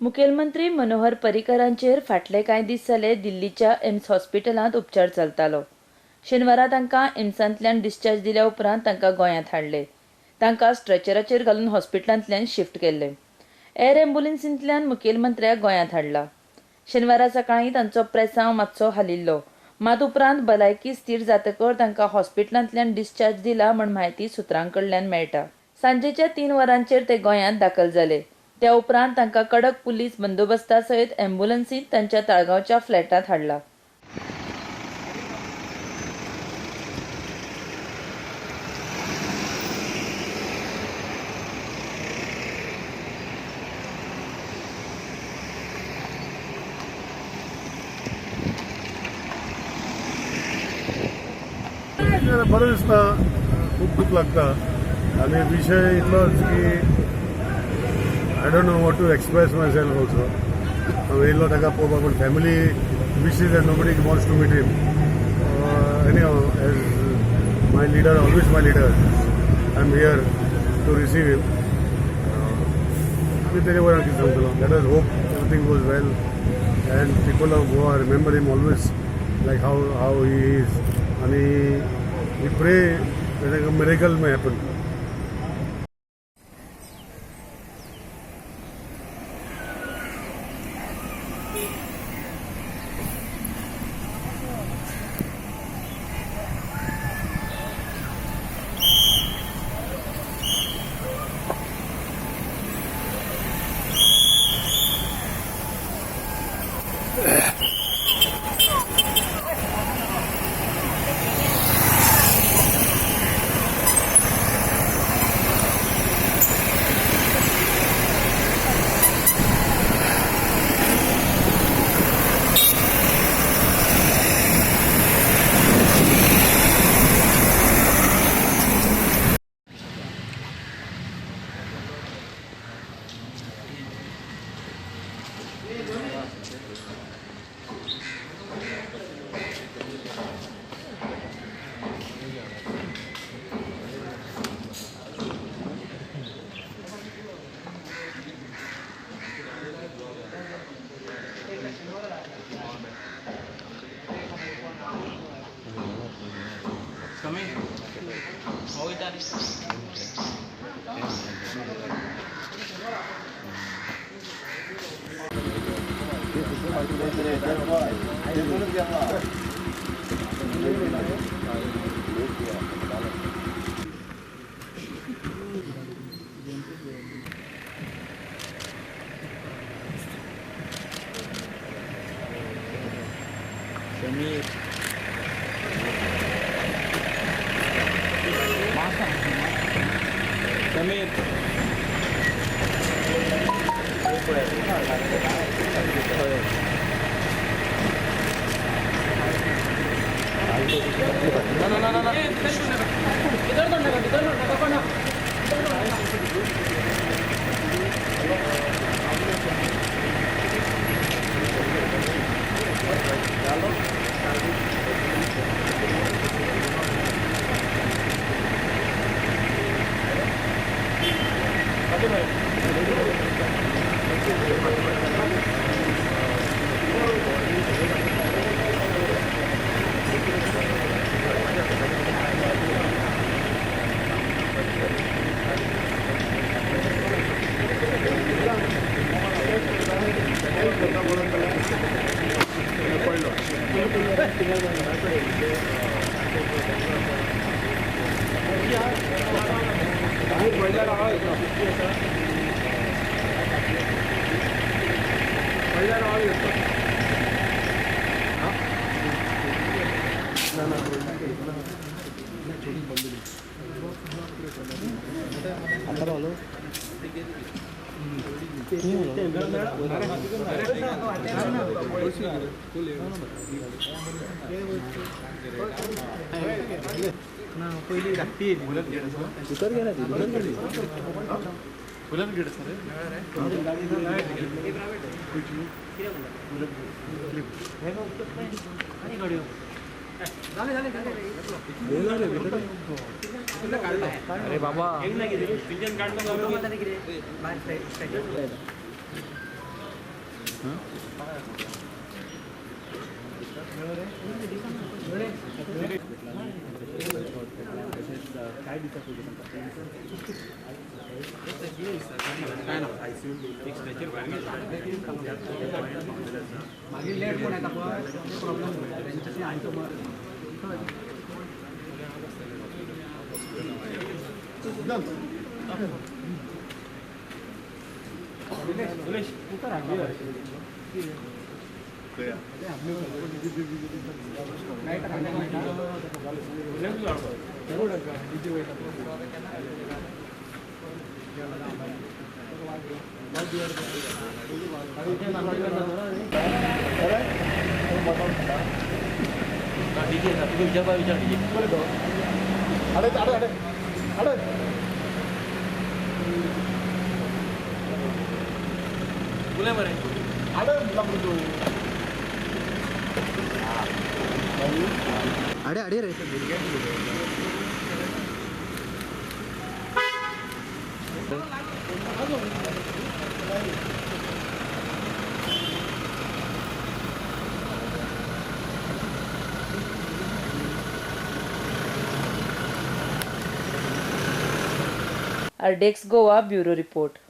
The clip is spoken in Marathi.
मुखेलमंत्री मनोहर पर्रीकरांचेर फाटले कांय दीस जाले दिल्लीच्या एम्स हॉस्पिटलांत उपचार चलतालो. शेनवारा तांकां एम्सांतल्यान डिस्चार्ज दिल्या उपरांत तांकां गोंयांत हाडले. तांकां स्ट्रेचराचेर घालून हॉस्पिटलांतल्यान शिफ्ट केल्ले. एअर अँब्युलन्सींतल्यान मुखेलमंत्र्याक गोंयांत हाडला. शेनवारा सकाळीं तांचो प्रेसांव मातसो हालिल्लो, मात उपरांत भलायकी स्थिर जातकच तांकां हॉस्पिटलांतल्यान डिस्चार्ज दिला म्हूण म्हायती सुत्रां कडल्यान मेळटा. सांजेच्या 3 वरांचेर ते गोंयांत दाखल जाले. त्या उपरांत तांकां कडक पुलीस बंदोबस्ता सयत अँब्युलन्सींत तांच्या ताळगांवच्या फ्लॅटांत हाडला. बरें दिसता, खूब दूख लागता आनी विशय इतलोच की I don't know what to express myself also. हांव येयल्लो ताका पळोवपाक पूण family wishes and nobody wants to meet him. Anyhow as my leader, always my leader, I am here to receive him. आमी तेजे वयल्यान कितें सांगतलो. Let us hope everything goes well and people of Goa remember him always like how he is. आणि we pray that a miracle may happen. पहिली लागते उतर गेला बुलंद गेट सर अरे बाबा मागील लेट कोण येता पळय प्रॉब्लेम जाता त्यांच्याशी आमचो अडे अडे रे अर्डेक्स गोवा ब्युरो रिपोर्ट.